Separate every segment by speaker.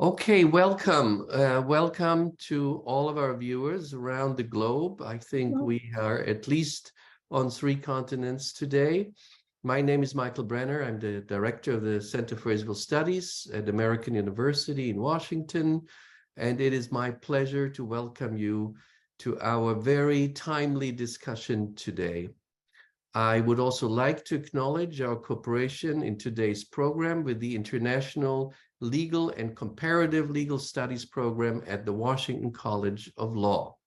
Speaker 1: Okay, welcome. Welcome to all of our viewers around the globe. I think we are at least on 3 continents today. My name is Michael Brenner. I'm the director of the Center for Israel Studies at American University in Washington. And it is my pleasure to welcome you to our very timely discussion today. I would also like to acknowledge our cooperation in today's program with the International Legal and Comparative Legal Studies program at the Washington College of Law.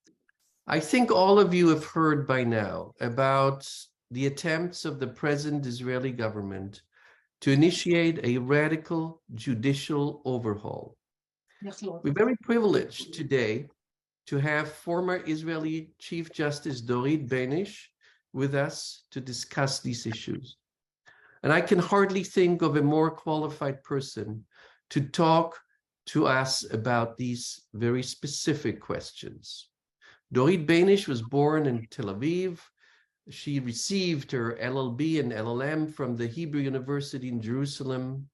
Speaker 1: I think all of you have heard by now about the attempts of the present Israeli government to initiate a radical judicial overhaul. We're very privileged today to have former Israeli Chief Justice Dorit Beinisch with us to discuss these issues. And I can hardly think of a more qualified person to talk to us about these very specific questions. Dorit Beinisch was born in Tel Aviv. She received her LLB and LLM from the Hebrew University in Jerusalem.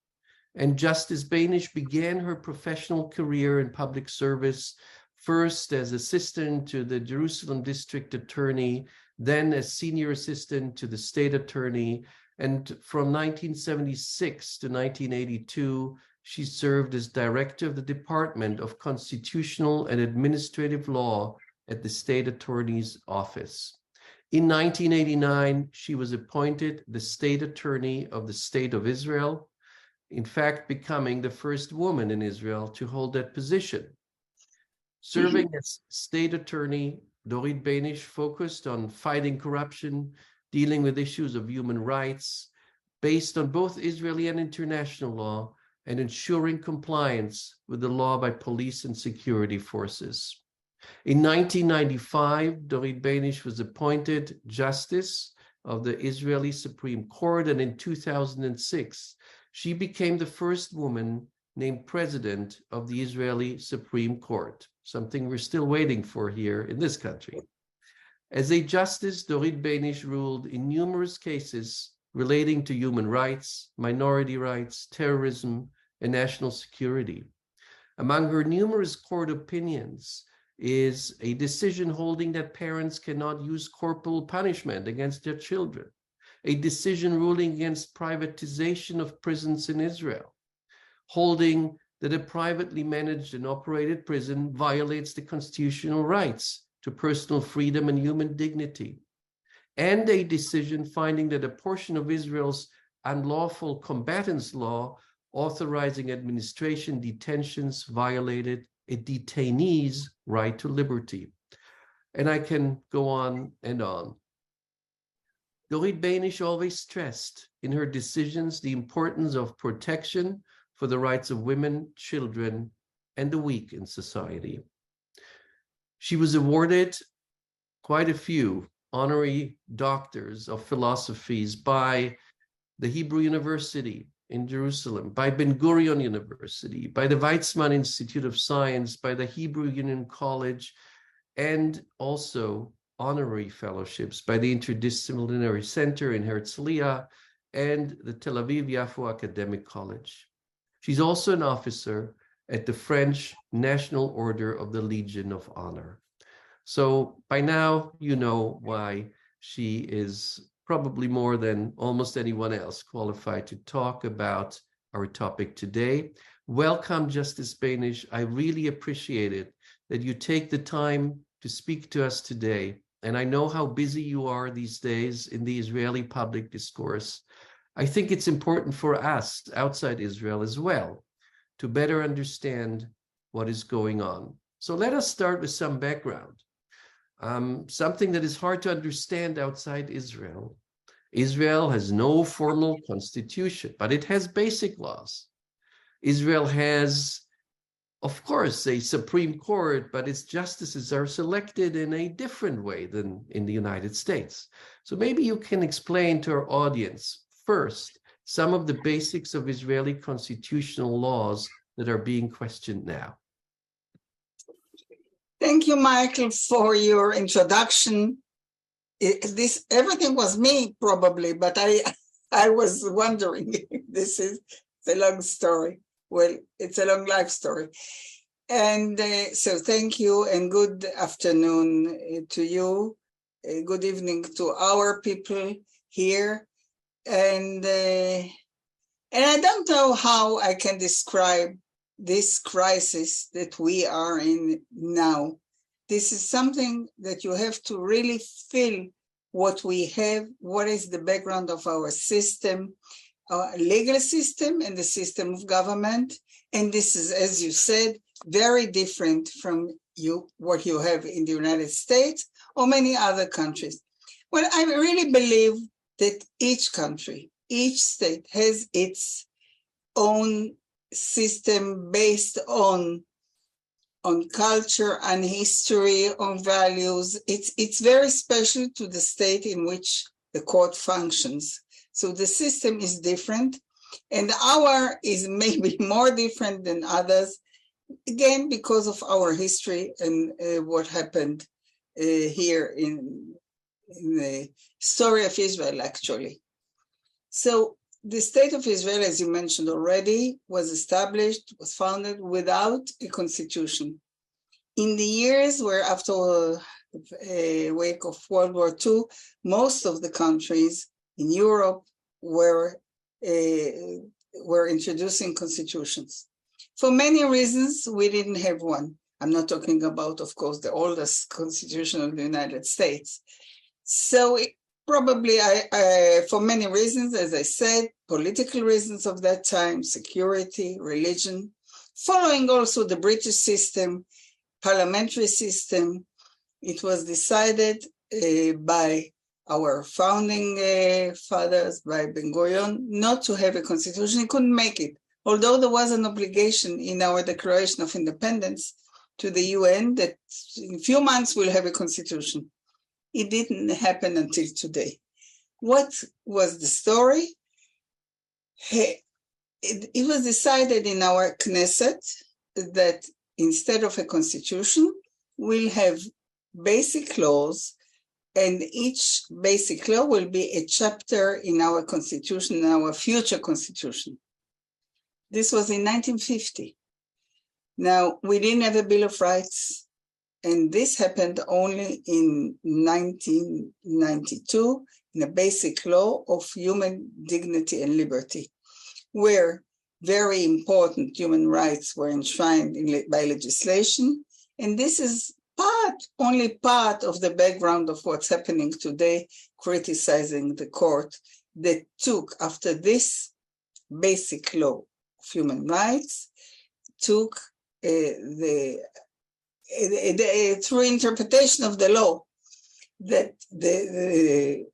Speaker 1: And Justice Beinisch began her professional career in public service, first as assistant to the Jerusalem District Attorney, then as senior assistant to the state attorney. And from 1976 to 1982, she served as director of the Department of Constitutional and Administrative Law at the state attorney's office. In 1989, she was appointed the state attorney of the state of Israel, in fact, becoming the first woman in Israel to hold that position. Serving as state attorney, Dorit Beinisch focused on fighting corruption, dealing with issues of human rights, based on both Israeli and international law, and ensuring compliance with the law by police and security forces. In 1995, Dorit Beinisch was appointed Justice of the Israeli Supreme Court, and in 2006, she became the first woman named President of the Israeli Supreme Court, something we're still waiting for here in this country. As a justice, Dorit Beinisch ruled in numerous cases relating to human rights, minority rights, terrorism, and national security. Among her numerous court opinions is a decision holding that parents cannot use corporal punishment against their children, a decision ruling against privatization of prisons in Israel, holding that a privately managed and operated prison violates the constitutional rights to personal freedom and human dignity, and a decision finding that a portion of Israel's unlawful combatants law authorizing administration detentions violated a detainee's right to liberty. And I can go on and on. Dorit Beinisch always stressed in her decisions the importance of protection for the rights of women, children, and the weak in society. She was awarded quite a few honorary doctors of philosophies by the Hebrew University in Jerusalem, by Ben Gurion University, by the Weizmann Institute of Science, by the Hebrew Union College, and also honorary fellowships by the Interdisciplinary Center in Herzliya and the Tel Aviv-Yafo Academic College. She's also an officer at the French National Order of the Legion of Honor. So by now, you know why she is probably more than almost anyone else qualified to talk about our topic today. Welcome, Justice Beinisch. I really appreciate it that you take the time to speak to us today. And I know how busy you are these days in the Israeli public discourse. I think it's important for us outside Israel as well to better understand what is going on. So let us start with some background. Something that is hard to understand outside Israel. Israel has no formal constitution, but it has basic laws. Israel has, of course, a Supreme Court, but its justices are selected in a different way than in the United States. So maybe you can explain to our audience first some of the basics of Israeli constitutional laws that are being questioned now.
Speaker 2: Thank you, Michael, for your introduction. Everything was me probably, but I was wondering. This is a long story. Well, it's a long life story. And so thank you and good afternoon to you. Good evening to our people here. And I don't know how I can describe this crisis that we are in now. This is something that you have to really feel what we have, what is the background of our system, our legal system and the system of government. And this is, as you said, very different from what you have in the United States or many other countries. Well, I really believe that each country, each state has its own system based on culture and history, on values. It's very special to the state in which the court functions. So the system is different, and our is maybe more different than others, again, because of our history and what happened here in the story of Israel, actually. So the state of Israel, as you mentioned already, was established, was founded without a constitution. In the years where after a wake of World War II, most of the countries in Europe were introducing constitutions. For many reasons, we didn't have one. I'm not talking about, of course, the oldest constitution of the United States. So probably for many reasons, as I said, political reasons of that time, security, religion, following also the British system, parliamentary system, it was decided by our founding fathers, by Ben-Gurion, not to have a constitution. He couldn't make it. Although there was an obligation in our Declaration of Independence to the UN that in a few months we'll have a constitution. It didn't happen until today. What was the story? It was decided in our Knesset that instead of a constitution, we'll have basic laws, and each basic law will be a chapter in our constitution, in our future constitution. This was in 1950. Now, we didn't have a Bill of Rights, and this happened only in 1992 in a basic law of human dignity and liberty, where very important human rights were enshrined by legislation. And this is only part of the background of what's happening today, criticizing the court that took, after this basic law of human rights, took through interpretation of the law, that the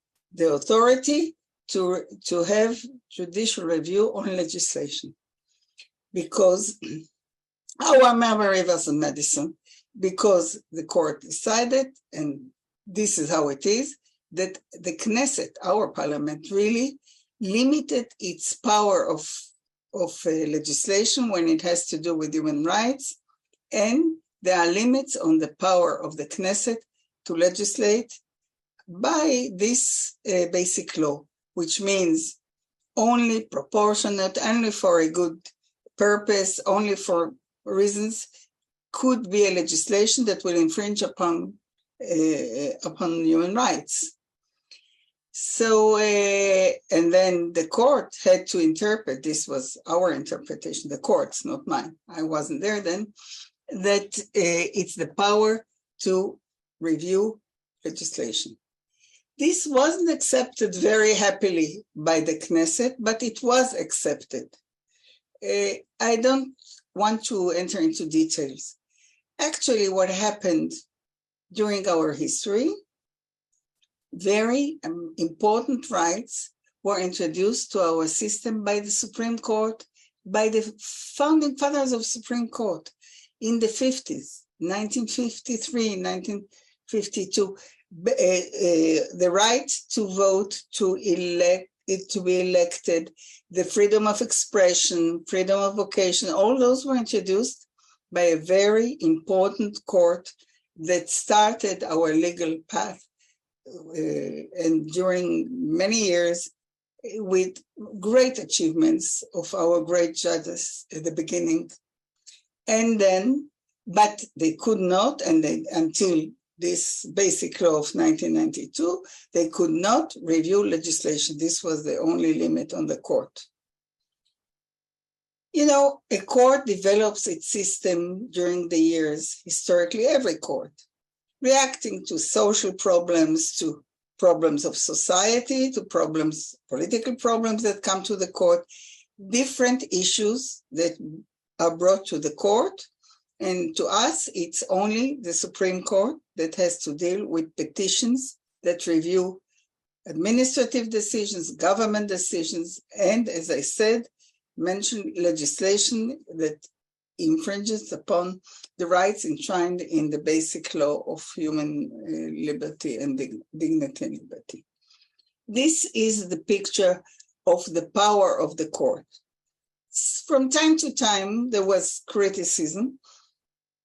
Speaker 2: authority to have judicial review on legislation. Because our memory wasn't medicine, because the court decided, and this is how it is, that the Knesset, our parliament, really limited its power of legislation when it has to do with human rights, and there are limits on the power of the Knesset to legislate by this basic law, which means only proportionate, only for a good purpose, only for reasons, could be a legislation that will infringe upon human rights. So, and then the court had to interpret, this was our interpretation, the court's, not mine, I wasn't there then, that it's the power to review legislation. This wasn't accepted very happily by the Knesset, but it was accepted. I don't want to enter into details. Actually, what happened during our history, very important rights were introduced to our system by the Supreme Court, by the founding fathers of Supreme Court in the 50s, 1953, 1952. The right to vote, to be elected, the freedom of expression, freedom of vocation, all those were introduced by a very important court that started our legal path. And during many years, with great achievements of our great judges at the beginning. And then, but they could not, and until this basic law of 1992, they could not review legislation. This was the only limit on the court. You know, a court develops its system during the years, historically every court, reacting to social problems, to problems of society, to problems, political problems that come to the court, different issues that are brought to the court. And to us, it's only the Supreme Court that has to deal with petitions that review administrative decisions, government decisions, and as I said, mentioned legislation that infringes upon the rights enshrined in the basic law of human liberty and dignity and liberty. This is the picture of the power of the court. From time to time, there was criticism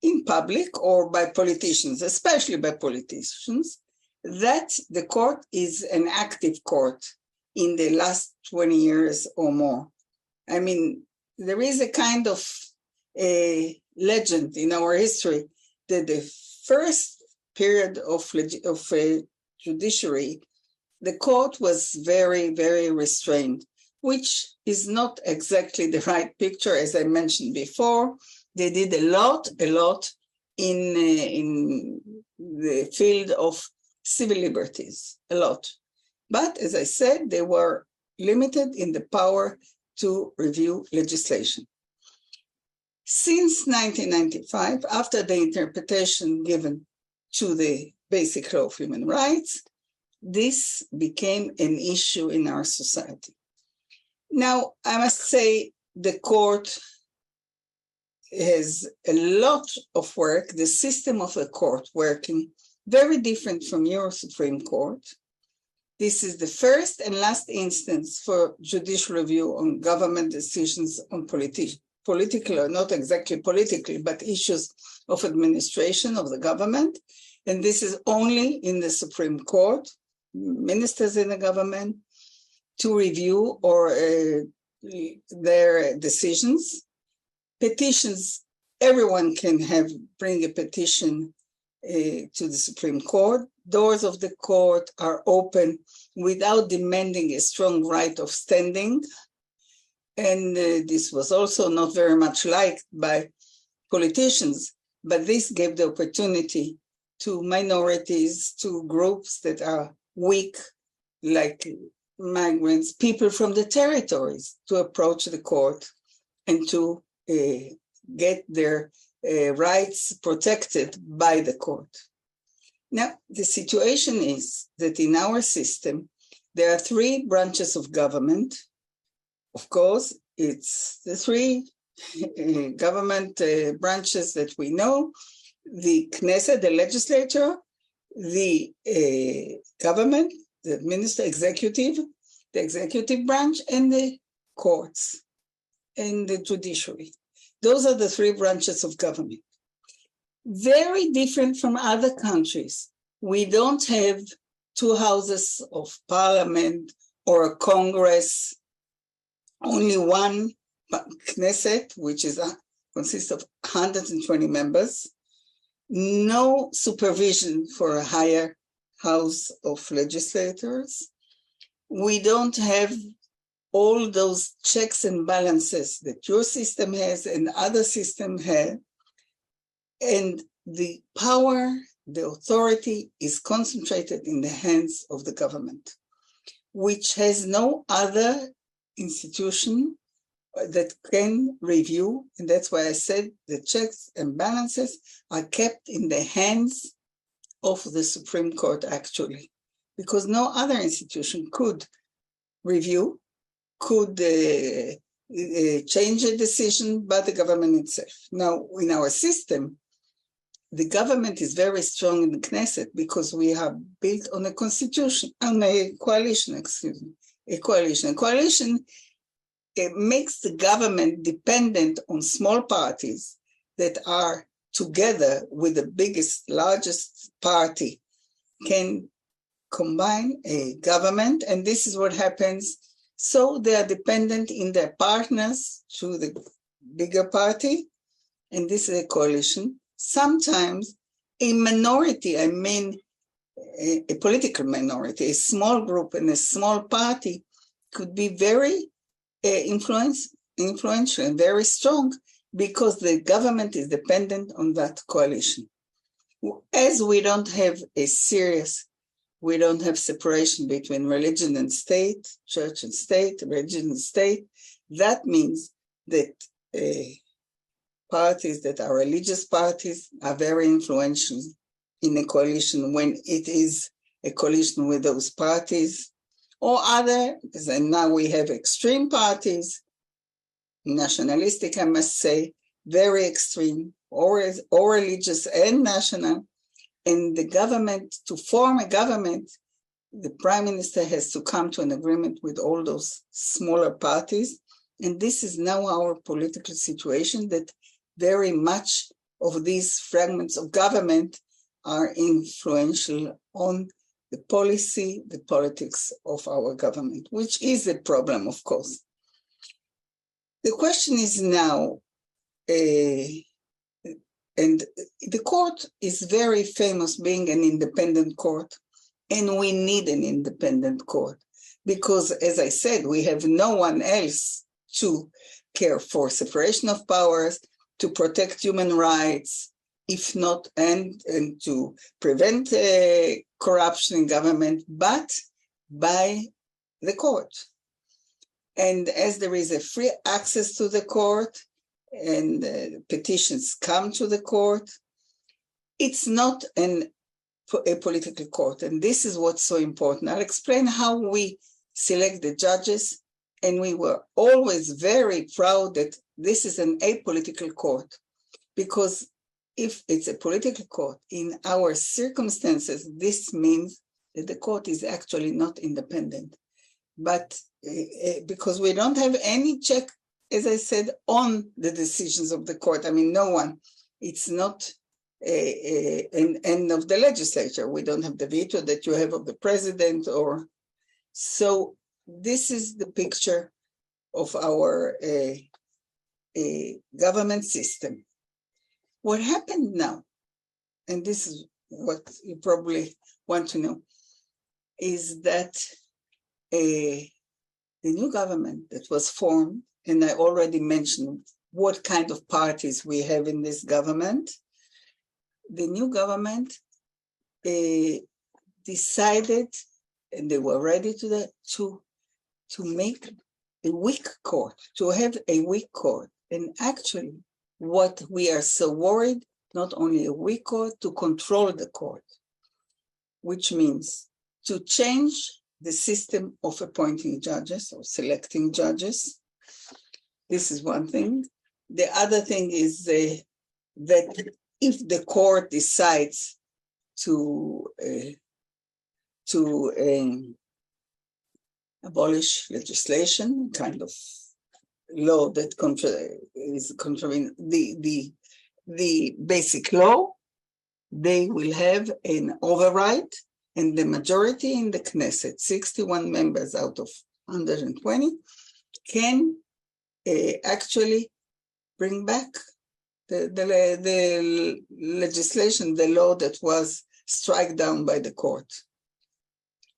Speaker 2: in public or by politicians, especially by politicians, that the court is an active court in the last 20 years or more. I mean, there is a kind of a legend in our history that the first period of judiciary, the court was very, very restrained, which is not exactly the right picture, as I mentioned before. They did a lot in the field of civil liberties, a lot. But as I said, they were limited in the power to review legislation. Since 1995, after the interpretation given to the basic law of human rights, this became an issue in our society. Now, I must say the court has a lot of work, the system of the court working, very different from your Supreme Court. This is the first and last instance for judicial review on government decisions on political, or not exactly political, but issues of administration of the government. And this is only in the Supreme Court, ministers in the government, to review or their decisions. Petitions, everyone can bring a petition to the Supreme Court. Doors of the court are open without demanding a strong right of standing. And this was also not very much liked by politicians, but this gave the opportunity to minorities, to groups that are weak, like migrants, people from the territories, to approach the court and to get their rights protected by the court. Now, the situation is that in our system, there are three branches of government. Of course, it's the three government branches that we know: the Knesset, the legislature, the government, the the executive branch, and the courts and the judiciary. Those are the three branches of government. Very different from other countries. We don't have two houses of parliament or a Congress, only one Knesset, which consists of 120 members, no supervision for a higher house of legislators. We don't have all those checks and balances that your system has and other systems have. And the power, the authority is concentrated in the hands of the government, which has no other institution that can review. And that's why I said the checks and balances are kept in the hands of the Supreme Court, actually, because no other institution could review, could change a decision, but the government itself. Now, in our system, the government is very strong in the Knesset because we have built on a constitution, on a coalition, a coalition. A coalition, it makes the government dependent on small parties that are together with the biggest, largest party, can combine a government. And this is what happens So they are dependent in their partners through the bigger party, and this is a coalition. Sometimes a minority, I mean a political minority, a small group and a small party could be very influential and very strong because the government is dependent on that coalition. As we don't have separation between religion and state, church and state, religion and state, that means that parties that are religious parties are very influential in a coalition when it is a coalition with those parties or other, and now we have extreme parties, nationalistic, I must say, very extreme, or religious and national, and the government, to form a government, the prime minister has to come to an agreement with all those smaller parties, and this is now our political situation, that very much of these fragments of government are influential on the policy, the politics of our government, which is a problem, of course. The question is now, and the court is very famous being an independent court, and we need an independent court because, as I said, we have no one else to care for separation of powers, to protect human rights, if not, and to prevent corruption in government, but by the court. And as there is a free access to the court and petitions come to the court, it's not a political court. And this is what's so important. I'll explain how we select the judges. And we were always very proud that this is an apolitical court, because if it's a political court, in our circumstances, this means that the court is actually not independent. But because we don't have any check, as I said, on the decisions of the court. I mean, no one. It's not an end of the legislature. We don't have the veto that you have of the president or so. This is the picture of our government system. What happened now, and this is what you probably want to know, is that the new government that was formed, and I already mentioned what kind of parties we have in this government, the new government decided, and they were ready to that, to make a weak court, to have a weak court. And actually, what we are so worried, not only a weak court, to control the court, which means to change the system of appointing judges or selecting judges. This is one thing. The other thing is that if the court decides to abolish legislation, kind of law that is contravening the basic law, they will have an override, and the majority in the Knesset, 61 members out of 120, can actually bring back the legislation, the law that was struck down by the court.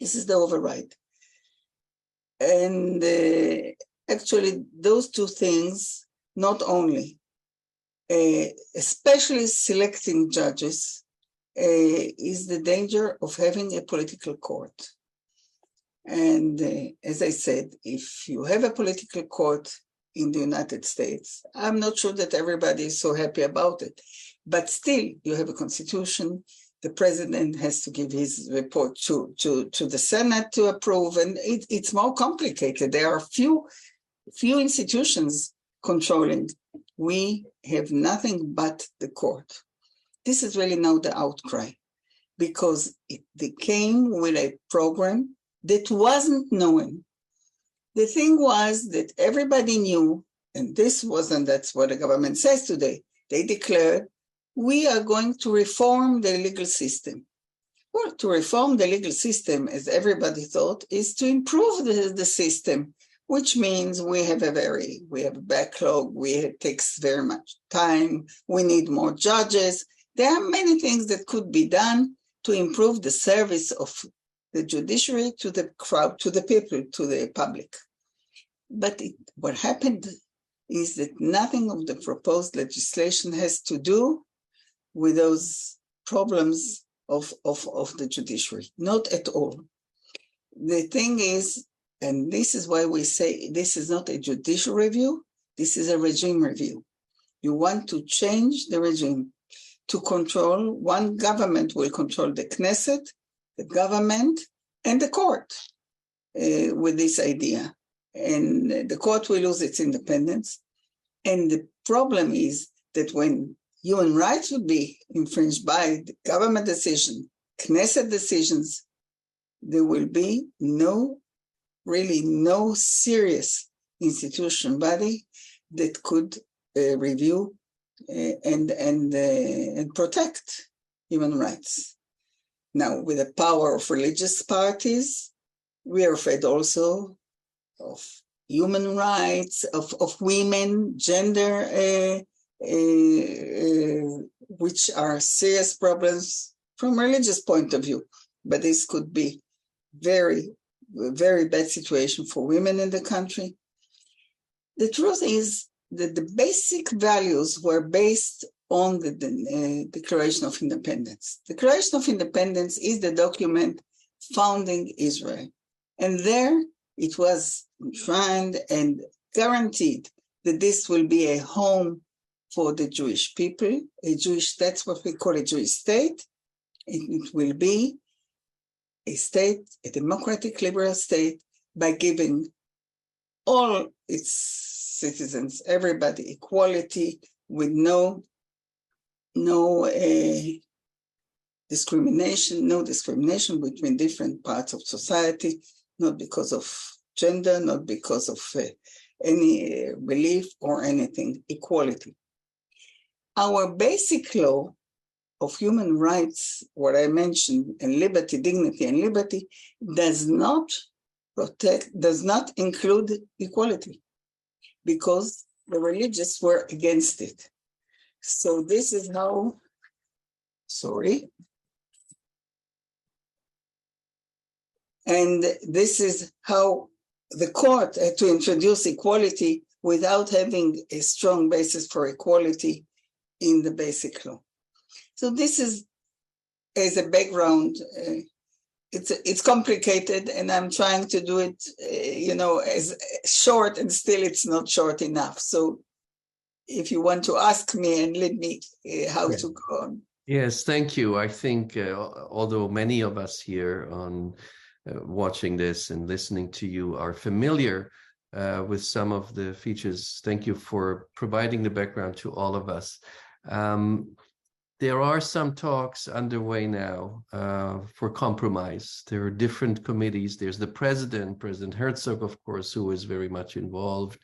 Speaker 2: This is the override. And actually, those two things, not only, especially selecting judges, is the danger of having a political court. And as I said, if you have a political court in the United States, I'm not sure that everybody is so happy about it, but still you have a constitution. The president has to give his report to the Senate to approve, and it's more complicated. There are few institutions controlling. We have nothing but the court. This is really now the outcry, because they came with a program that wasn't known. The thing was that everybody knew, and that's what the government says today. They declared, we are going to reform the legal system. Well, to reform the legal system, as everybody thought, is to improve the system. which means we have a backlog, it takes very much time, we need more judges. There are many things that could be done to improve the service of the judiciary to the crowd, to the people, to the public. But what happened is that nothing of the proposed legislation has to do with those problems of the judiciary, not at all. The thing is, and this is why we say this is not a judicial review, this is a regime review. You want to change the regime to control, one government will control the Knesset, the government, and the court with this idea. And the court will lose its independence. And the problem is that when human rights would be infringed by the government decision, Knesset decisions, there will be no serious institution body that could review and protect human rights. Now, with the power of religious parties, we are afraid also of human rights, of women, gender, which are serious problems from a religious point of view. But this could be very, very bad situation for women in the country. The truth is that the basic values were based on the Declaration of Independence. The Declaration of Independence is the document founding Israel. And there it was enshrined and guaranteed that this will be a home for the Jewish people, that's what we call a Jewish state. It will be a state, a democratic liberal state, by giving all its citizens, everybody, equality with no discrimination between different parts of society, not because of gender, not because of any belief or anything, equality. Our basic law of human rights, what I mentioned, and liberty, dignity and liberty, does not include equality, because the religious were against it. So this is how, and this is how the court had to introduce equality without having a strong basis for equality in the basic law. So this is, as a background, it's complicated, and I'm trying to do it, as short, and still it's not short enough. So if you want to ask me and lead me how to go on.
Speaker 1: Yes, thank you. I think although many of us here on watching this and listening to you are familiar with some of the features, thank you for providing the background to all of us. There are some talks underway now for compromise. There are different committees. There's the President Herzog, of course, who is very much involved.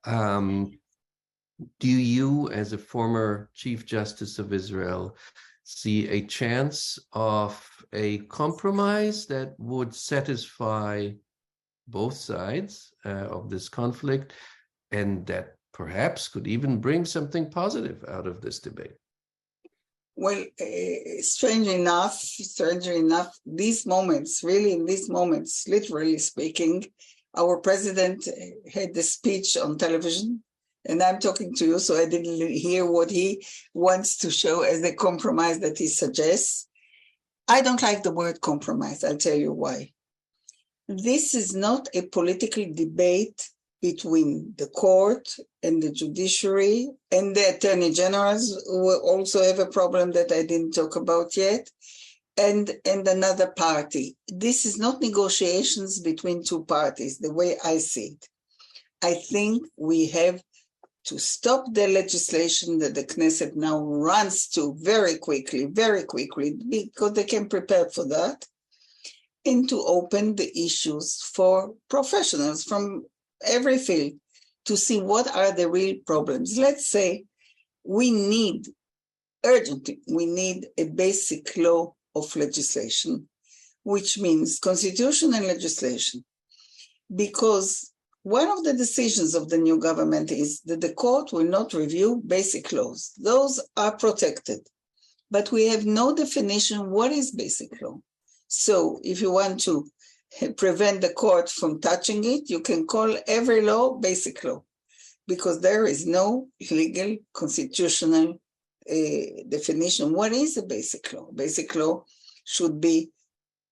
Speaker 1: Do you, as a former Chief Justice of Israel, see a chance of a compromise that would satisfy both sides of this conflict, and that perhaps could even bring something positive out of this debate?
Speaker 2: Well, strangely enough, these moments, literally speaking, our president had the speech on television, and I'm talking to you, so I didn't hear what he wants to show as the compromise that he suggests. I don't like the word compromise. I'll tell you why. This is not a political debate between the court and the judiciary and the attorney generals, who also have a problem that I didn't talk about yet, and another party. This is not negotiations between two parties, the way I see it. I think we have to stop the legislation that the Knesset now runs to very quickly, because they can prepare for that, and to open the issues for professionals from every field to see what are the real problems. Let's say we need a basic law of legislation, which means constitution and legislation, because One of the decisions of the new government is that the court will not review basic laws. Those are protected, but we have no definition what is basic law. So if you want to prevent the court from touching it, you can call every law basic law, because there is no legal constitutional definition. What is a basic law? Basic law should be,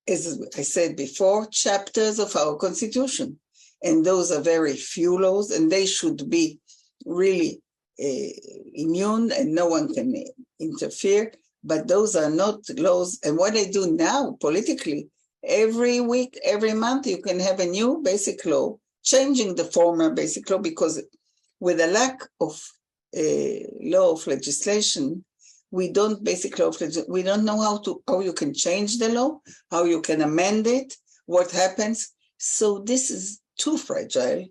Speaker 2: as I said before, chapters of our constitution. And those are very few laws, and they should be really immune and no one can interfere. But those are not laws. And what they do now politically, every week, every month, you can have a new basic law, changing the former basic law, because with a lack of law of legislation, we don't know how you can change the law, how you can amend it, what happens. So this is too fragile.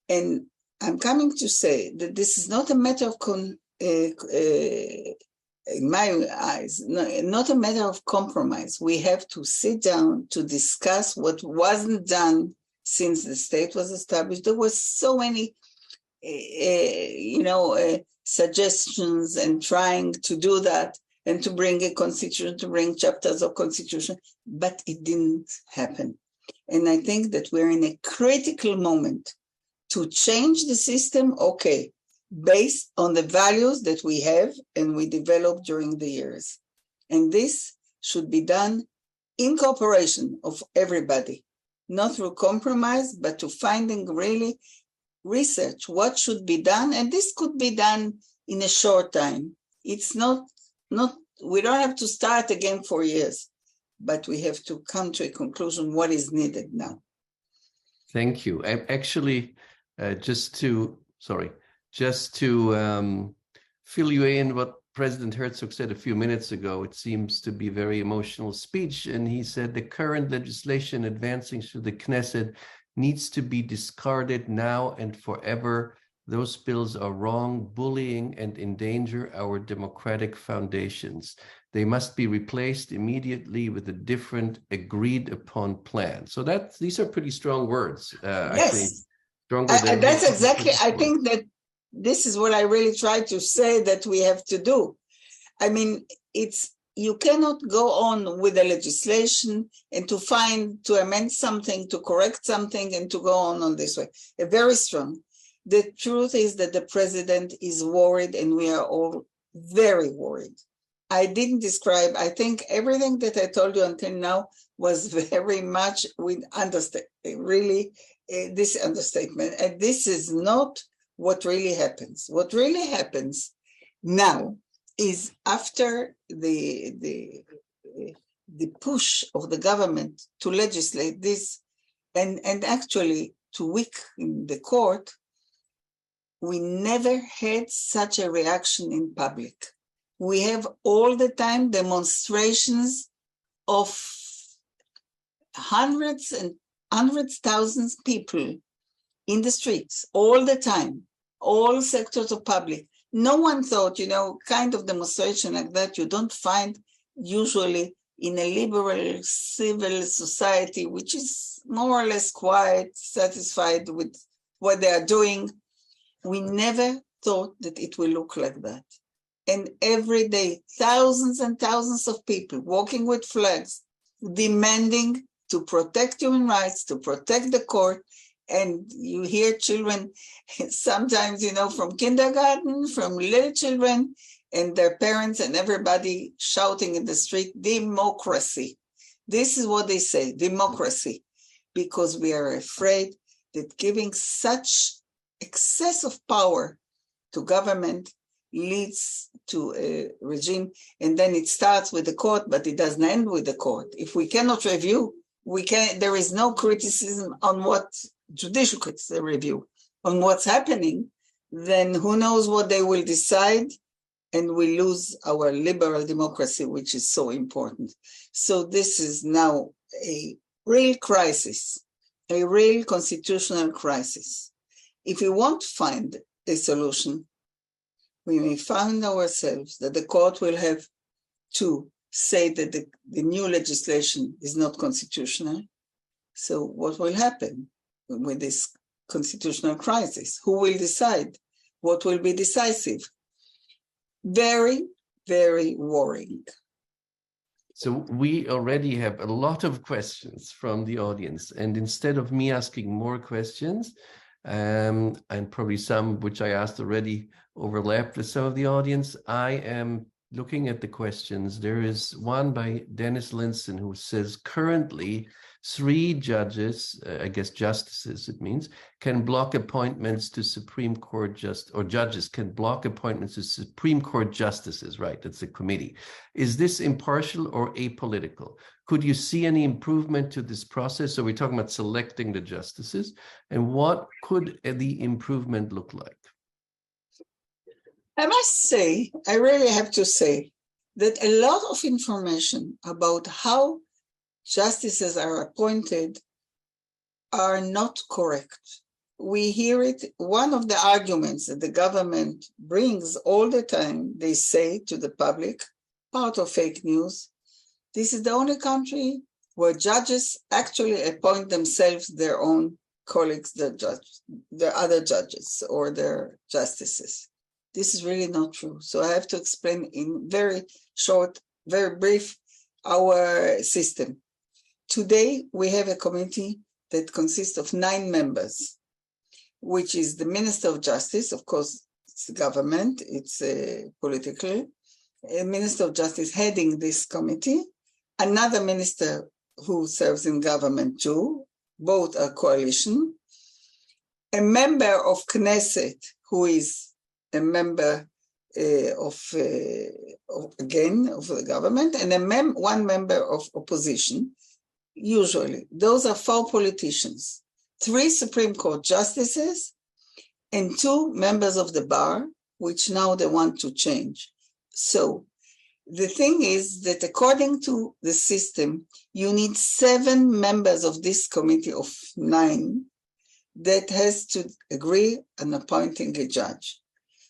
Speaker 2: And I'm coming to say that this is not a matter of, in my eyes, not a matter of compromise. We have to sit down to discuss what wasn't done since the state was established. There were so many, suggestions and trying to do that and to bring a constitution, to bring chapters of constitution, but it didn't happen. And I think that we're in a critical moment to change the system, based on the values that we have and we developed during the years. And this should be done in cooperation of everybody, not through compromise, but to finding really research what should be done. And this could be done in a short time. It's not we don't have to start again for years, but we have to come to a conclusion what is needed now.
Speaker 1: Thank you. Actually, just to fill you in what President Herzog said a few minutes ago, it seems to be a very emotional speech. And he said the current legislation advancing through the Knesset needs to be discarded now and forever. Those bills are wrong, bullying, and endanger our democratic foundations. They must be replaced immediately with a different agreed upon plan. So these are pretty strong words.
Speaker 2: Yes.
Speaker 1: I think stronger than
Speaker 2: that's exactly, I think that this is what I really try to say that we have to do. I mean, you cannot go on with the legislation and to amend something, to correct something, and to go on this way. Very strong. The truth is that the president is worried, and we are all very worried. I didn't describe, I think everything that I told you until now was very much with understatement, really, this understatement. And this is not what really happens. What really happens now is after the push of the government to legislate this and actually to weaken the court, we never had such a reaction in public. We have all the time demonstrations of hundreds thousands people in the streets all the time, all sectors of public. No one thought, kind of demonstration like that you don't find usually in a liberal civil society, which is more or less quiet, satisfied with what they are doing. We never thought that it will look like that. And every day, thousands and thousands of people walking with flags, demanding to protect human rights, to protect the court. And you hear children sometimes, from kindergarten, from little children and their parents and everybody shouting in the street, democracy. This is what they say, democracy, because we are afraid that giving such excess of power to government leads to a regime, and then it starts with the court, but it doesn't end with the court. If we cannot review, there is no criticism on what judicial review on what's happening, then who knows what they will decide, and we lose our liberal democracy, which is so important. So this is now a real crisis, a real constitutional crisis. If we want to find a solution, we may find ourselves that the court will have to say that the new legislation is not constitutional. So what will happen? with this constitutional crisis. Who will decide? What will be decisive? Very, very worrying.
Speaker 1: So we already have a lot of questions from the audience, and instead of me asking more questions, and probably some which I asked already overlapped with some of the audience, I am looking at the questions. There is one by Dennis Linson who says, currently 3 judges, I guess justices it means, can block appointments to Supreme Court judges can block appointments to Supreme Court justices, right? That's a committee. Is this impartial or apolitical? Could you see any improvement to this process? So we're talking about selecting the justices, and what could the improvement look like?
Speaker 2: I must say, I really have to say that a lot of information about how justices are appointed are not correct. We hear it, one of the arguments that the government brings all the time, they say to the public, part of fake news, this is the only country where judges actually appoint themselves their own colleagues, their other judges or their justices. This is really not true. So I have to explain in very short, very brief, our system. Today, we have a committee that consists of 9 members, which is the Minister of Justice. Of course, it's the government, it's political. A Minister of Justice heading this committee, another minister who serves in government too, both are coalition, a member of Knesset who is a member of the government, and one member of opposition. Usually, those are 4 politicians, 3 Supreme Court justices, and 2 members of the bar, which now they want to change. So the thing is that according to the system, you need 7 members of this committee of 9 that has to agree on appointing a judge,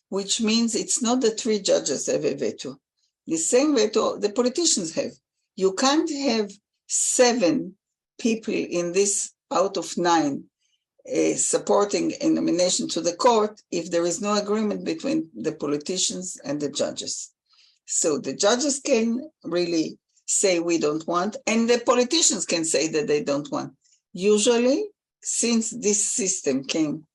Speaker 2: which means it's not the 3 judges have a veto. The same veto the politicians have. You can't have 7 people in this out of 9 supporting a nomination to the court if there is no agreement between the politicians and the judges. So the judges can really say we don't want, and the politicians can say that they don't want. Usually, since this system came,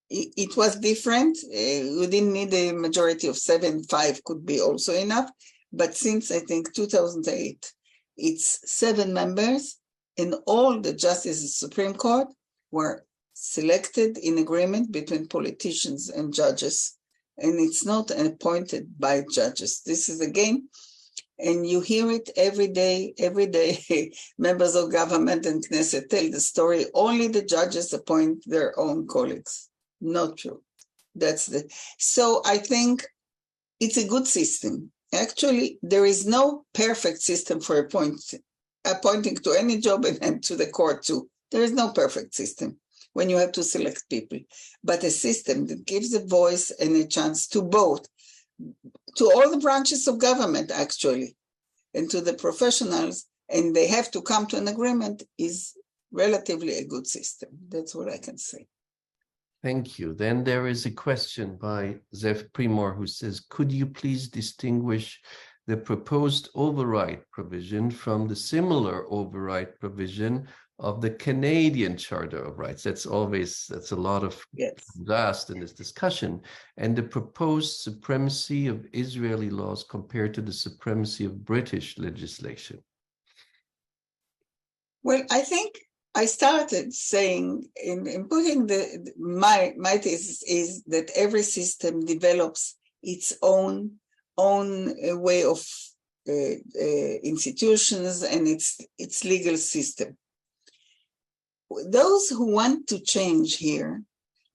Speaker 2: it was different. We didn't need a majority of 7, 5 could be also enough. But since I think 2008, it's 7 members, and all the justices of the Supreme Court were selected in agreement between politicians and judges. And it's not appointed by judges. This is a game, and you hear it every day. Members of government and Knesset tell the story, only the judges appoint their own colleagues. Not true. So I think it's a good system. Actually, there is no perfect system for appointing to any job and to the court too. There is no perfect system when you have to select people, but a system that gives a voice and a chance to both, to all the branches of government actually, and to the professionals, and they have to come to an agreement, is relatively a good system. That's what I can say.
Speaker 1: Thank you. Then there is a question by Zev Primor who says, could you please distinguish the proposed override provision from the similar override provision of the Canadian Charter of Rights? That's a lot of asked in this discussion. And the proposed supremacy of Israeli laws compared to the supremacy of British legislation.
Speaker 2: Well, I think I started saying in putting my thesis is that every system develops its own way of institutions and its legal system. Those who want to change here,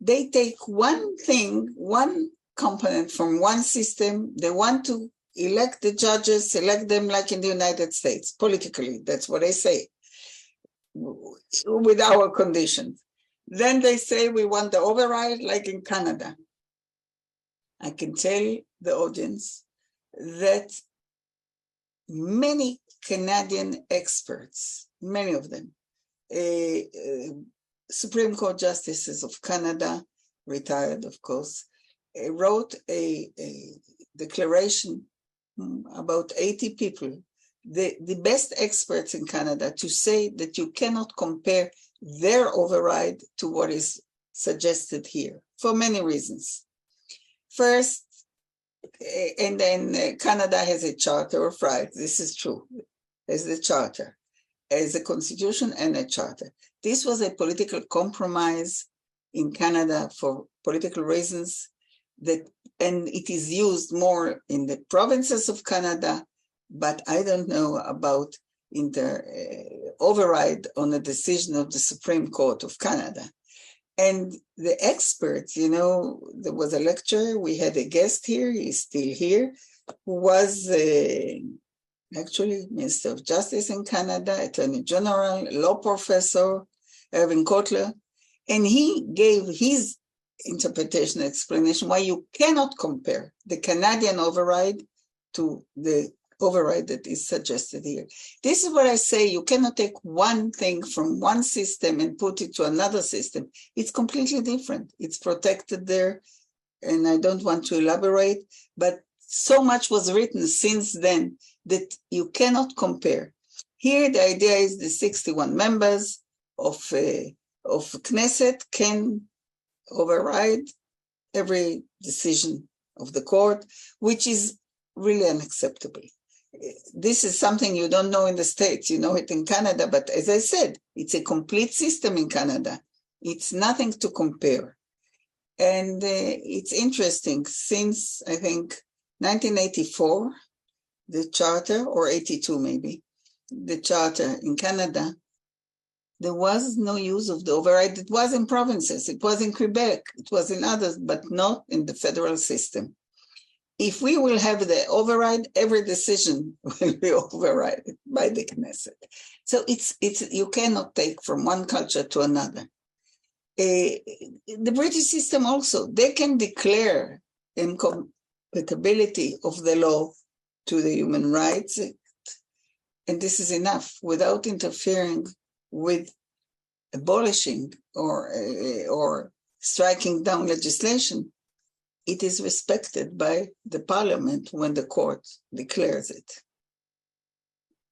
Speaker 2: they take one component from one system. They want to elect the judges, select them like in the United States, politically. That's what they say, with our conditions. Then they say we want the override like in Canada. I can tell the audience that many Canadian experts, many of them, Supreme Court justices of Canada, retired of course, wrote a declaration, about 80 people, the best experts in Canada, to say that you cannot compare their override to what is suggested here for many reasons. First, and then Canada has a charter of rights. This is true. There's the charter, as a constitution and a charter. This was a political compromise in Canada for political reasons, and it is used more in the provinces of Canada, but I don't know about in the override on a decision of the Supreme Court of Canada. And the experts, there was a lecturer, we had a guest here, he's still here, who was actually Minister of Justice in Canada, Attorney General, law professor, Irving Kotler, and he gave his interpretation, explanation why you cannot compare the Canadian override to the override that is suggested here. This is what I say, you cannot take one thing from one system and put it to another system. It's completely different. It's protected there, and I don't want to elaborate, but so much was written since then that you cannot compare. Here, the idea is the 61 members of Knesset can override every decision of the court, which is really unacceptable. This is something you don't know in the States, you know it in Canada, but as I said, it's a complete system in Canada. It's nothing to compare. And it's interesting, since I think 1984, the charter, or 82 maybe, the charter in Canada, there was no use of the override. It was in provinces, it was in Quebec, it was in others, but not in the federal system. If we will have the override, every decision will be overridden by the Knesset. So it's you cannot take from one culture to another. The British system also, they can declare incompatibility of the law to the Human Rights Act, and this is enough without interfering with abolishing or striking down legislation. It is respected by the parliament when the court declares it.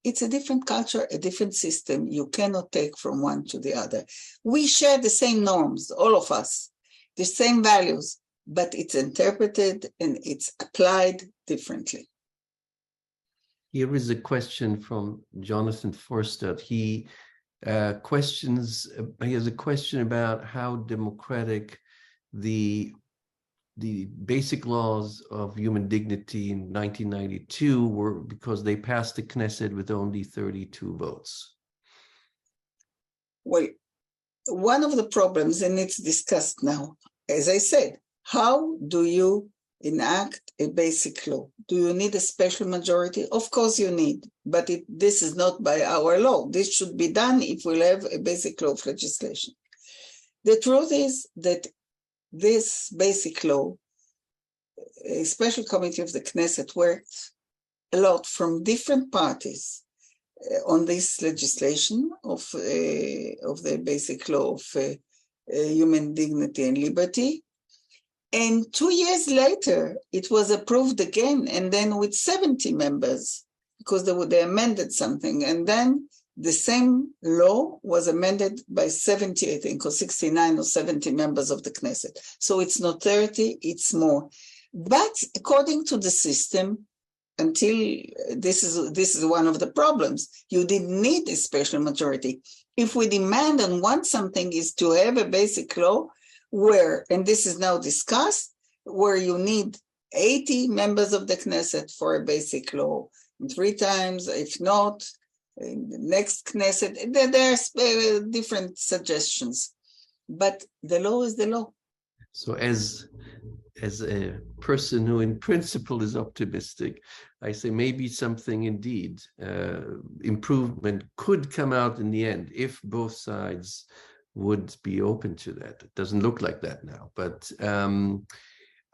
Speaker 2: It's a different culture, a different system. You cannot take from one to the other. We share the same norms, all of us, the same values, but it's interpreted and it's applied differently.
Speaker 1: Here is a question from Jonathan Forstad. He has a question about how democratic the basic laws of human dignity in 1992 were, because they passed the Knesset with only 32 votes.
Speaker 2: Well, one of the problems, and it's discussed now, as I said, how do you enact a basic law? Do you need a special majority? Of course you need, but this is not by our law. This should be done if we'll have a basic law of legislation. The truth is that this basic law, a special committee of the Knesset worked a lot from different parties on this legislation of the basic law of human dignity and liberty. And 2 years later, it was approved again, and then with 70 members, because they amended something. And then the same law was amended by 70, I think, or 69 or 70 members of the Knesset. So it's not 30, it's more. But according to the system, until this is one of the problems, you didn't need a special majority. If we demand and want something is to have a basic law where, and this is now discussed, where you need 80 members of the Knesset for a basic law, 3 times, if not, in the next Knesset, there's different suggestions, but the law is the law.
Speaker 1: So as a person who in principle is optimistic, I say maybe something indeed, improvement could come out in the end if both sides would be open to that. It doesn't look like that now, but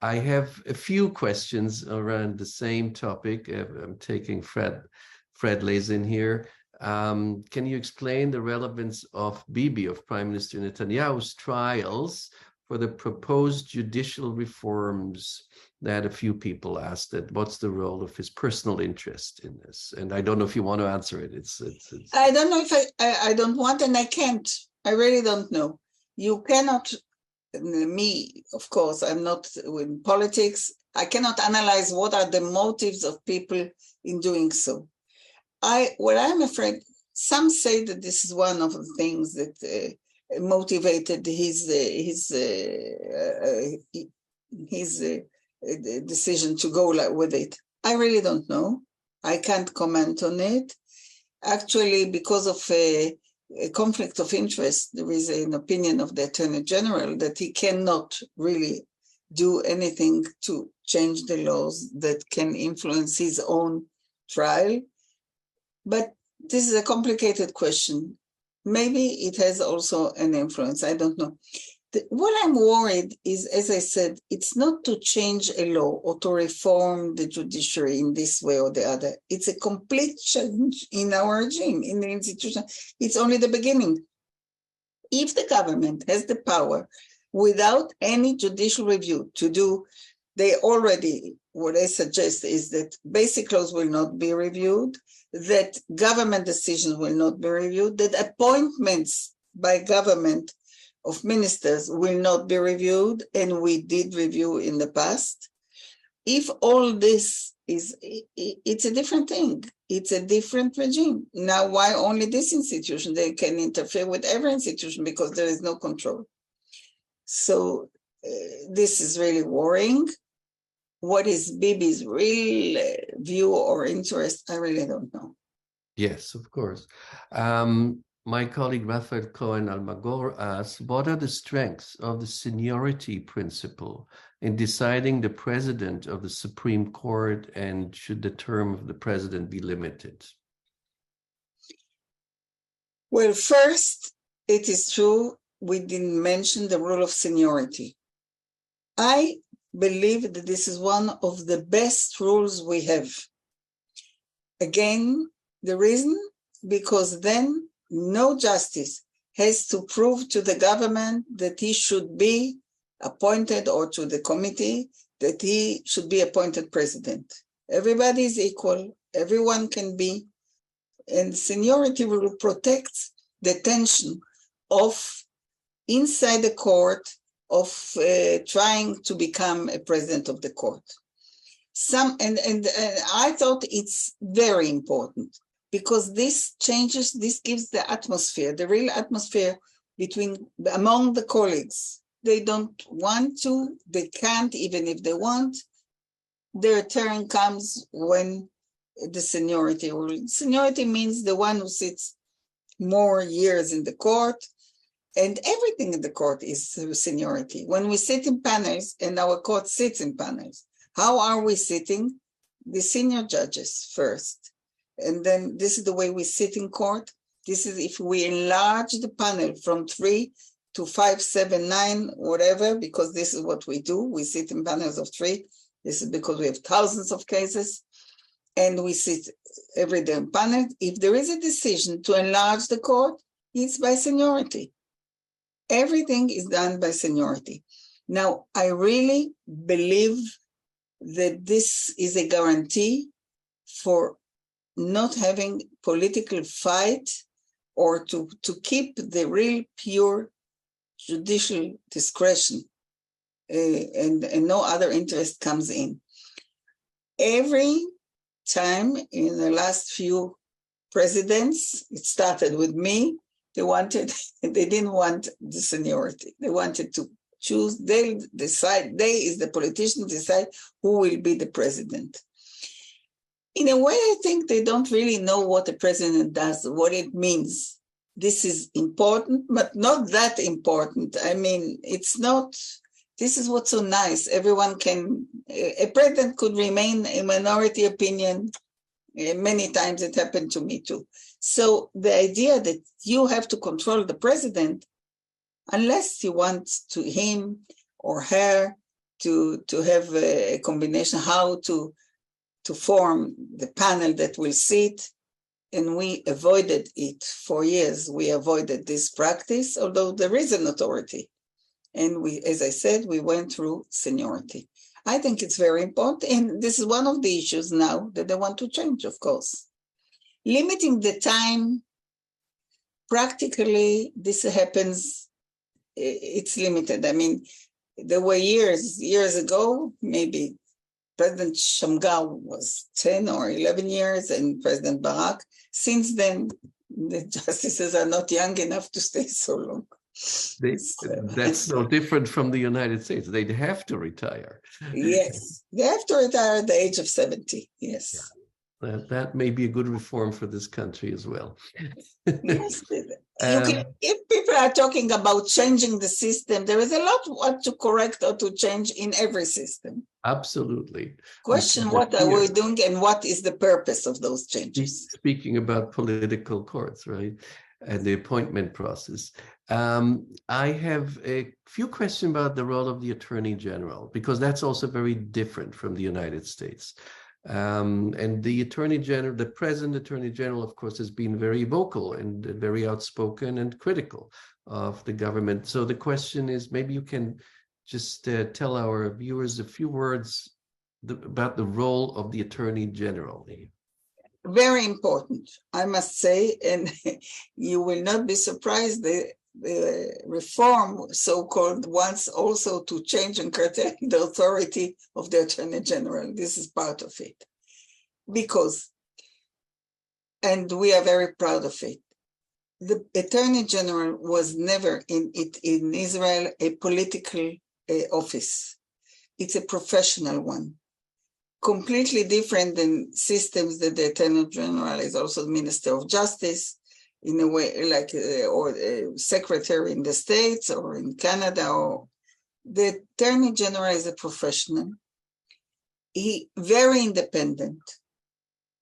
Speaker 1: I have a few questions around the same topic. I'm taking Fred Lays in here. Can you explain the relevance of Bibi, of Prime Minister Netanyahu's trials for the proposed judicial reforms that a few people asked? That what's the role of his personal interest in this? And I don't know if you want to answer it. It's...
Speaker 2: I don't know if I don't want, and I can't. I really don't know. You cannot, me, of course, I'm not in politics. I cannot analyze what are the motives of people in doing so. What I'm afraid, some say that this is one of the things that motivated his decision to go with it. I really don't know. I can't comment on it. Actually, because of a conflict of interest, there is an opinion of the Attorney General that he cannot really do anything to change the laws that can influence his own trial. But this is a complicated question. Maybe it has also an influence. I don't know. What I'm worried is, as I said, it's not to change a law or to reform the judiciary in this way or the other. It's a complete change in our regime, in the institution. It's only the beginning. If the government has the power, without any judicial review, to do, what I suggest is that basic laws will not be reviewed, that government decisions will not be reviewed, that appointments by government of ministers will not be reviewed, and we did review in the past. If all this is, it's a different thing. It's a different regime. Now, why only this institution? They can interfere with every institution because there is no control. So this is really worrying. What is Bibi's real view or interest? I really don't know.
Speaker 1: Yes, of course. My colleague Raphael Cohen-Almagor asks, what are the strengths of the seniority principle in deciding the president of the Supreme Court, and should the term of the president be limited?
Speaker 2: Well, first, it is true we didn't mention the rule of seniority. I believe that this is one of the best rules we have. Again, the reason, because then no justice has to prove to the government that he should be appointed, or to the committee that he should be appointed president. Everybody is equal, everyone can be, and seniority will protect the tension of inside the court of trying to become a president of the court. And I thought it's very important, because this changes, this gives the atmosphere, the real atmosphere among the colleagues. They don't want to, they can't, even if they want. Their turn comes when the seniority rule. Seniority means the one who sits more years in the court, and everything in the court is seniority. When we sit in panels, and our court sits in panels, how are we sitting? The senior judges first. And then this is the way we sit in court. This is if we enlarge the panel from 3 to 5, 7, 9, whatever, because this is what we do. We sit in panels of 3. This is because we have thousands of cases, and we sit every day in panel. If there is a decision to enlarge the court, it's by seniority. Everything is done by seniority. Now, I really believe that this is a guarantee for not having political fight, or to keep the real pure judicial discretion, and no other interest comes in. Every time in the last few presidents, it started with me, they didn't want the seniority. They wanted to choose, they decide, they as the politicians decide who will be the president. In a way, I think they don't really know what the president does, what it means. This is important, but not that important. I mean, it's not, this is what's so nice. Everyone can, a president could remain a minority opinion. Many times it happened to me too. So the idea that you have to control the president, unless you want to him or her to have a combination, how to form the panel that will sit, and we avoided it for years. We avoided this practice, although there is an authority. And we, as I said, we went through seniority. I think it's very important, and this is one of the issues now that they want to change, of course. Limiting the time, practically, this happens, it's limited. I mean, there were years ago, maybe President Shamgar was 10 or 11 years, and President Barak. Since then, the justices are not young enough to stay so long.
Speaker 1: That's no different from the United States. They'd have to retire.
Speaker 2: Yes, they have to retire at the age of 70. Yes.
Speaker 1: Yeah. That may be a good reform for this country as well.
Speaker 2: Yes, if people are talking about changing the system, there is a lot what to correct or to change in every system.
Speaker 1: Absolutely.
Speaker 2: Question what are we doing and what is the purpose of those changes?
Speaker 1: Speaking about political courts, right? And the appointment process. I have a few questions about the role of the Attorney General, because that's also very different from the United States. And the Attorney General, the present Attorney General, of course, has been very vocal and very outspoken and critical of the government. So the question is, maybe you can just tell our viewers a few words about the role of the Attorney General.
Speaker 2: Very important, I must say, and you will not be surprised, the reform, so-called, wants also to change and curtail the authority of the Attorney General. This is part of it. Because, and we are very proud of it, the Attorney General was never in Israel a political office. It's a professional one. Completely different than systems that the Attorney General is also the Minister of Justice, in a way, like or secretary in the States or in Canada. Or the Attorney General is a professional. He very independent,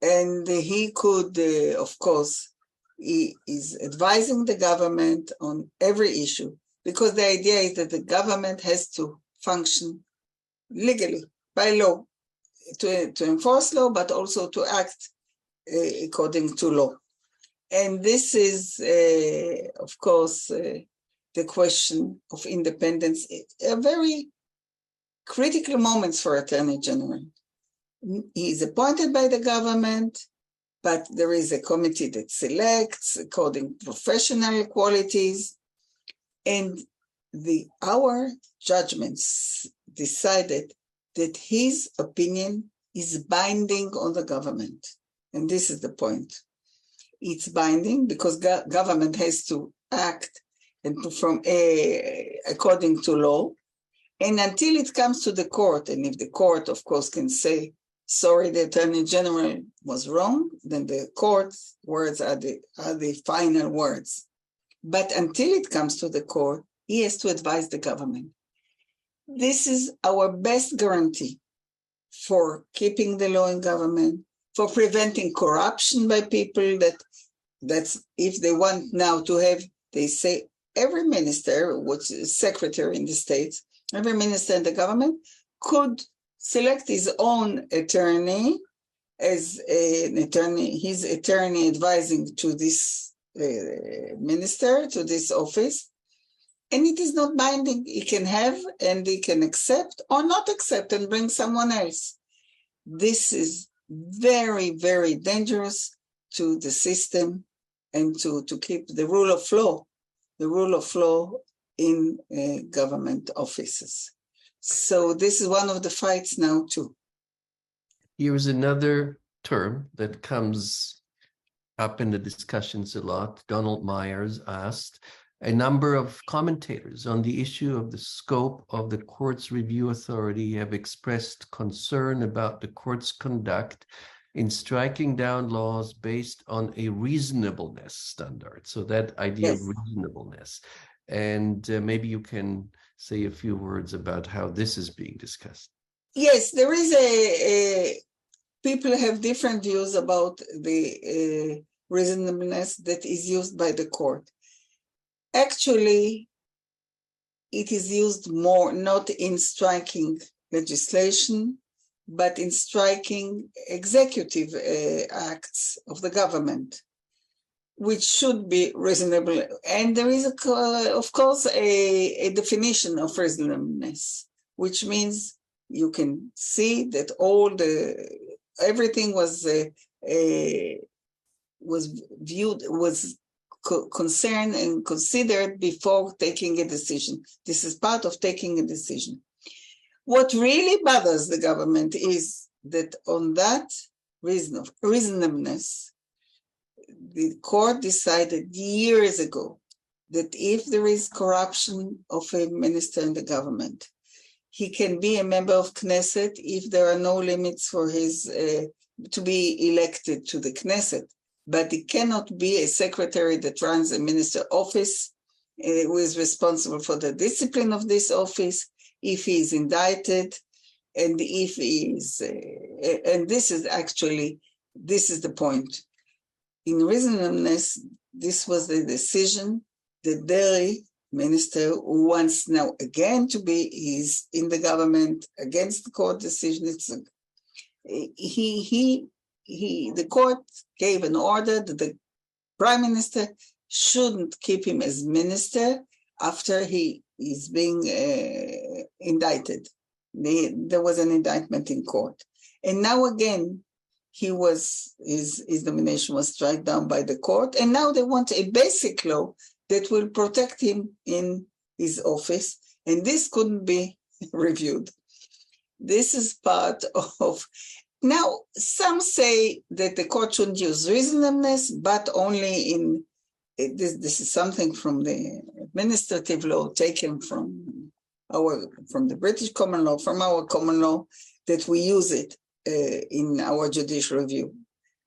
Speaker 2: and he could, of course, he is advising the government on every issue, because the idea is that the government has to function legally by law, to enforce law, but also to act according to law. And this is, of course, the question of independence, a very critical moments for Attorney General. He is appointed by the government, but there is a committee that selects according to professional qualities, and our judgments decided that his opinion is binding on the government. And this is the point. It's binding because government has to act and perform according to law. And until it comes to the court, and if the court, of course, can say, sorry, the Attorney General was wrong, then the court's words are the final words. But until it comes to the court, he has to advise the government. This is our best guarantee for keeping the law in government, for preventing corruption by people that's if they want now to have, they say every minister, which is secretary in the States, every minister in the government could select his own attorney as an attorney, his attorney advising to this minister, to this office. And it is not binding. He can have and he can accept or not accept and bring someone else. This is very, very dangerous to the system and to keep the rule of law in government offices. So this is one of the fights now too.
Speaker 1: Here's another term that comes up in the discussions a lot. Donald Myers asked, a number of commentators on the issue of the scope of the court's review authority have expressed concern about the court's conduct in striking down laws based on a reasonableness standard. So that idea of reasonableness. And maybe you can say a few words about how this is being discussed.
Speaker 2: Yes, there is people have different views about the reasonableness that is used by the court. Actually, it is used more not in striking legislation, but in striking executive acts of the government, which should be reasonable. And there is, of course, a definition of reasonableness, which means you can see that everything was concerned and considered before taking a decision. This is part of taking a decision. What really bothers the government is that on that reason of reasonableness, the court decided years ago that if there is corruption of a minister in the government, he can be a member of Knesset if there are no limits for his to be elected to the Knesset, but he cannot be a secretary that runs a minister office who is responsible for the discipline of this office if he is indicted, and if he is, and this is the point. In reasonableness, this was the decision that Deri, minister who wants now again to be, he's in the government against the court decision. The court gave an order that the prime minister shouldn't keep him as minister after he is being indicted. There was an indictment in court. And now again, his nomination was struck down by the court. And now they want a basic law that will protect him in his office. And this couldn't be reviewed. This is part of... Now, some say that the court shouldn't use reasonableness, but only in... This is something from the administrative law taken from the British common law, from our common law, that we use it in our judicial review.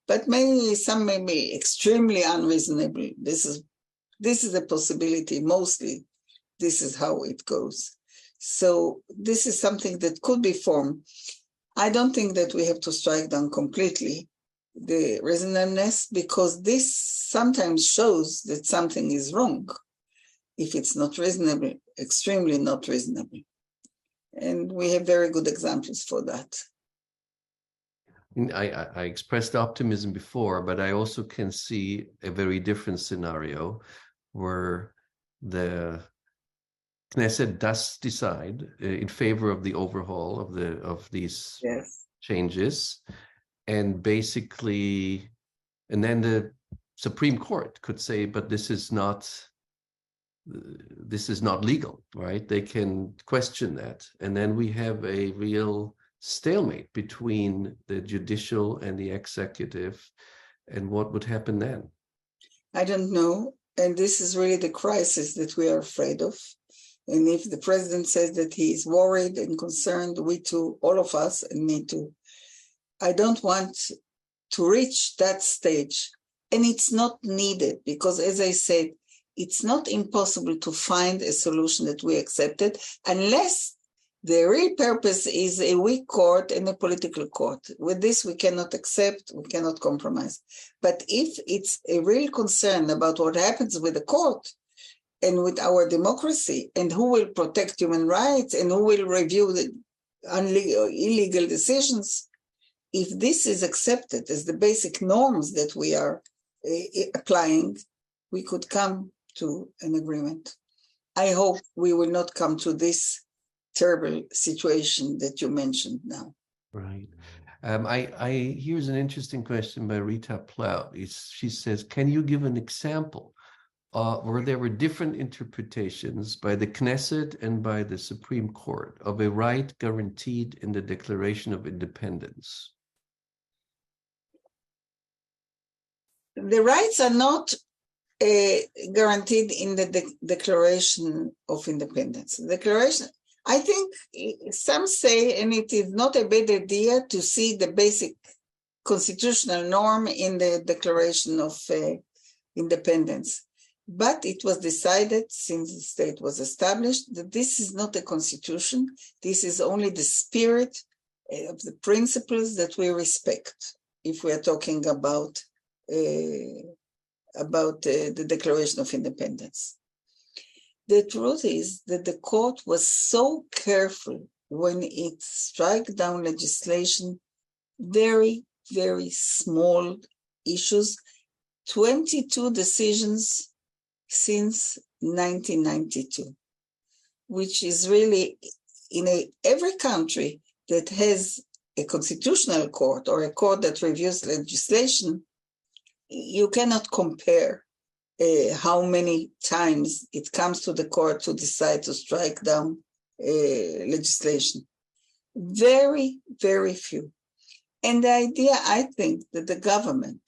Speaker 2: But some may be extremely unreasonable. This is a possibility. Mostly, this is how it goes. So this is something that could be formed. I don't think that we have to strike down completely the reasonableness, because this sometimes shows that something is wrong if it's not reasonable, extremely not reasonable. And we have very good examples for that.
Speaker 1: I expressed optimism before, but I also can see a very different scenario where the Knesset does decide in favor of the overhaul of these changes, and basically, and then the Supreme Court could say, but this is not legal, right? They can question that, and then we have a real stalemate between the judicial and the executive, and what would happen then?
Speaker 2: I don't know, and this is really the crisis that we are afraid of. And if the president says that he is worried and concerned, we too, all of us, and me too. I don't want to reach that stage, and it's not needed, because as I said, it's not impossible to find a solution that we accepted, unless the real purpose is a weak court and a political court. With this, we cannot accept, we cannot compromise. But if it's a real concern about what happens with the court and with our democracy, and who will protect human rights, and who will review the illegal decisions, if this is accepted as the basic norms that we are applying, we could come to an agreement. I hope we will not come to this terrible situation that you mentioned now.
Speaker 1: Right. Here's an interesting question by Rita Plout. She says, can you give an example where there were different interpretations by the Knesset and by the Supreme Court of a right guaranteed in the Declaration of Independence?
Speaker 2: The rights are not guaranteed in the Declaration of Independence. The Declaration, I think some say, and it is not a bad idea to see the basic constitutional norm in the Declaration of Independence. But it was decided, since the state was established, that this is not a constitution. This is only the spirit of the principles that we respect, if we are talking about the Declaration of Independence. The truth is that the court was so careful when it strike down legislation, very, very small issues, 22 decisions since 1992, which is really in every country that has a constitutional court or a court that reviews legislation, you cannot compare how many times it comes to the court to decide to strike down legislation. Very, very few. And the idea, I think, that the government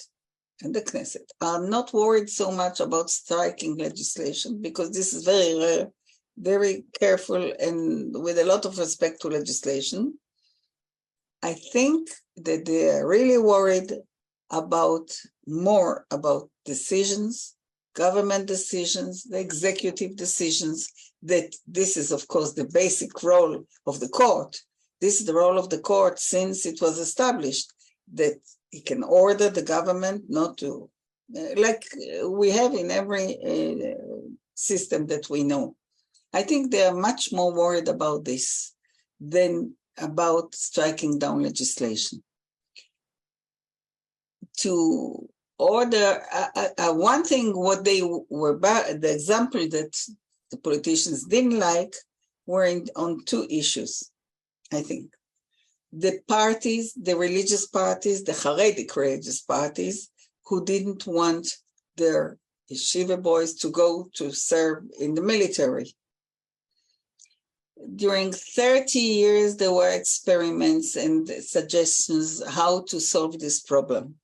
Speaker 2: and the Knesset are not worried so much about striking legislation, because this is very rare, very careful, and with a lot of respect to legislation. I think that they are really worried more about decisions, government decisions, the executive decisions, that this is, of course, the basic role of the court. This is the role of the court since it was established, that it can order the government not to, like we have in every system that we know. I think they are much more worried about this than about striking down legislation. To order, one thing, what they were, the example that the politicians didn't like were on two issues, I think. The parties, the religious parties, the Haredic religious parties, who didn't want their yeshiva boys to go to serve in the military. During 30 years, there were experiments and suggestions how to solve this problem.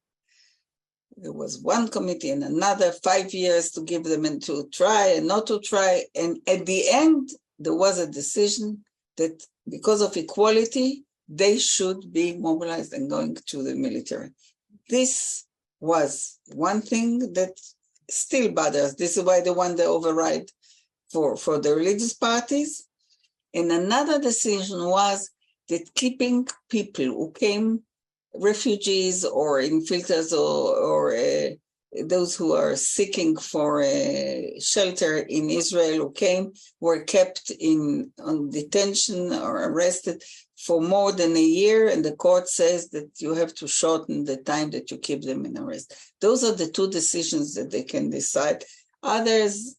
Speaker 2: There was one committee and another, 5 years to give them and to try and not to try. And at the end, there was a decision that because of equality, they should be mobilized and going to the military. This was one thing that still bothers. This is why they want the override for the religious parties. And another decision was that keeping people who came, refugees or in filters or those who are seeking for shelter in Israel who came, were kept on detention or arrested for more than a year, and the court says that you have to shorten the time that you keep them in arrest. Those are the two decisions that they can decide. Others,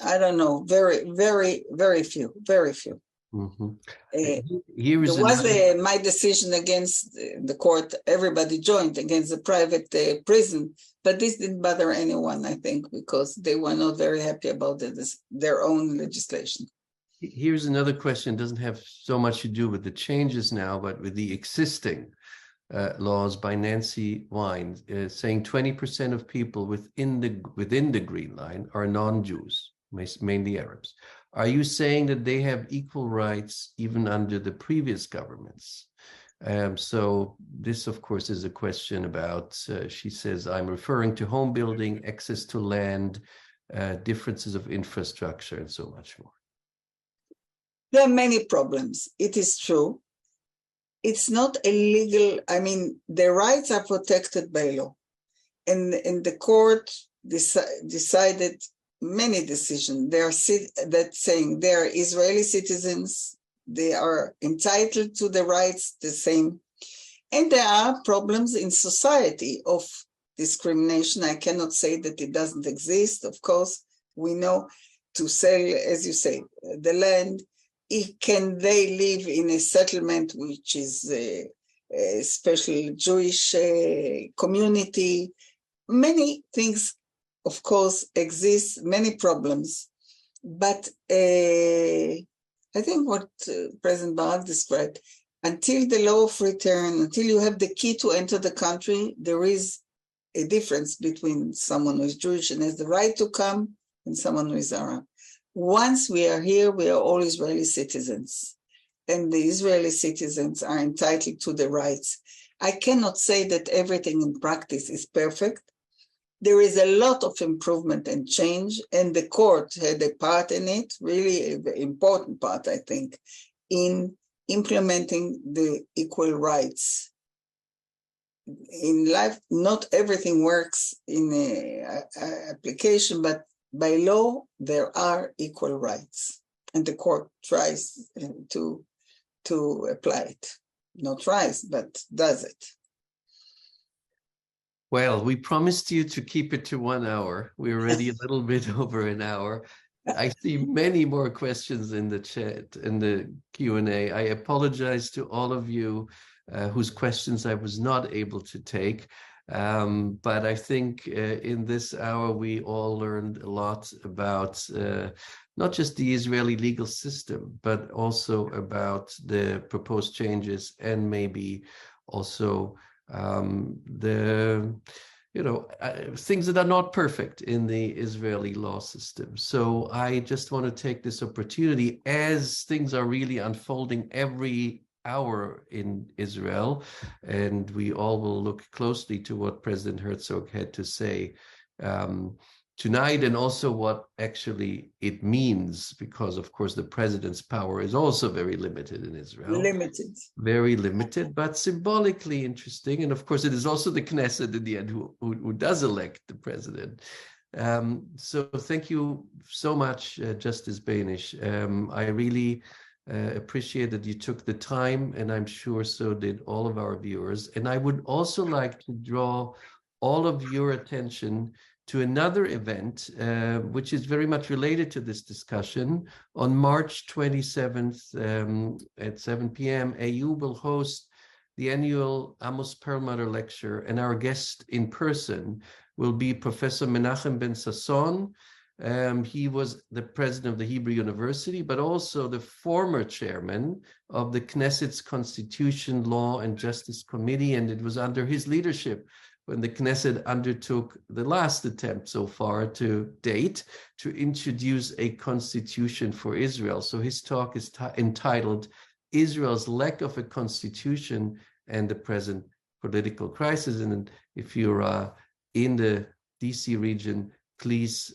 Speaker 2: I don't know, very, very, very few, very few.
Speaker 1: Mm-hmm.
Speaker 2: There was my decision against the court, everybody joined against the private prison, but this didn't bother anyone, I think, because they were not very happy about their own legislation.
Speaker 1: Here's another question. It doesn't have so much to do with the changes now, but with the existing laws by Nancy Wine, saying 20% of people within the Green Line are non-Jews, mainly Arabs. Are you saying that they have equal rights even under the previous governments? So this, of course, is a question about, she says, I'm referring to home building, access to land, differences of infrastructure, and so much more.
Speaker 2: There are many problems. It is true. It's not illegal. I mean, the rights are protected by law. And the court decided many decisions. They are that saying they are Israeli citizens. They are entitled to the rights the same. And there are problems in society of discrimination. I cannot say that it doesn't exist. Of course, we know to sell, as you say, the land. Can they live in a settlement which is a special Jewish community? Many things, of course, exist, many problems. But I think what President Barak described, until the law of return, until you have the key to enter the country, there is a difference between someone who is Jewish and has the right to come and someone who is Arab. Once we are here, we are all Israeli citizens, and the Israeli citizens are entitled to the rights. I cannot say that everything in practice is perfect. There is a lot of improvement and change, and the court had a part in it, really an important part, I think, in implementing the equal rights. In life, not everything works in an application, but by law, there are equal rights, and the court tries to to apply it. Not rise, but does it.
Speaker 1: Well, we promised you to keep it to 1 hour. We're already a little bit over an hour. I see many more questions in the chat, in the Q&A. I apologize to all of you whose questions I was not able to take. But I think in this hour, we all learned a lot about not just the Israeli legal system, but also about the proposed changes and maybe also things that are not perfect in the Israeli law system. So I just want to take this opportunity, as things are really unfolding every hour in Israel, and we all will look closely to what President Herzog had to say tonight, and also what actually it means, because of course the president's power is also very limited in Israel. Very limited, but symbolically interesting. And of course it is also the Knesset in the end who does elect the president. So thank you so much, Justice Beinisch. I really appreciate that you took the time, and I'm sure so did all of our viewers. And I would also like to draw all of your attention to another event, which is very much related to this discussion. On March 27th at 7 p.m., AU will host the annual Amos Perlmutter Lecture, and our guest in person will be Professor Menachem Ben Sasson. He was the president of the Hebrew University, but also the former chairman of the Knesset's Constitution, Law, and Justice Committee, and it was under his leadership when the Knesset undertook the last attempt so far to date to introduce a constitution for Israel. So his talk is entitled Israel's Lack of a Constitution and the Present Political Crisis. And if you're in the DC region, please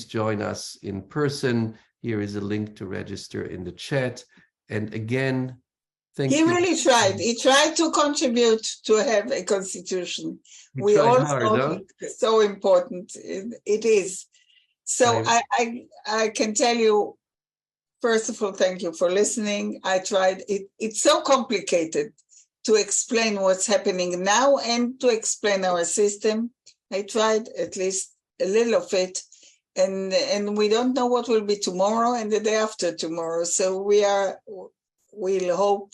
Speaker 1: join us in person. Here is a link to register in the chat. And again,
Speaker 2: he really tried. He tried to contribute to have a constitution. We all thought it's so important. It is. So I can tell you, first of all, thank you for listening. I tried. It's so complicated to explain what's happening now and to explain our system. I tried at least a little of it. And we don't know what will be tomorrow and the day after tomorrow. So we'll hope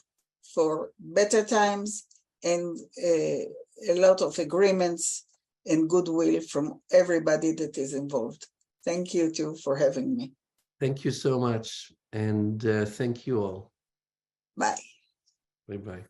Speaker 2: for better times and a lot of agreements and goodwill from everybody that is involved. Thank you too for having me.
Speaker 1: Thank you so much. And thank you all.
Speaker 2: Bye.
Speaker 1: Bye-bye.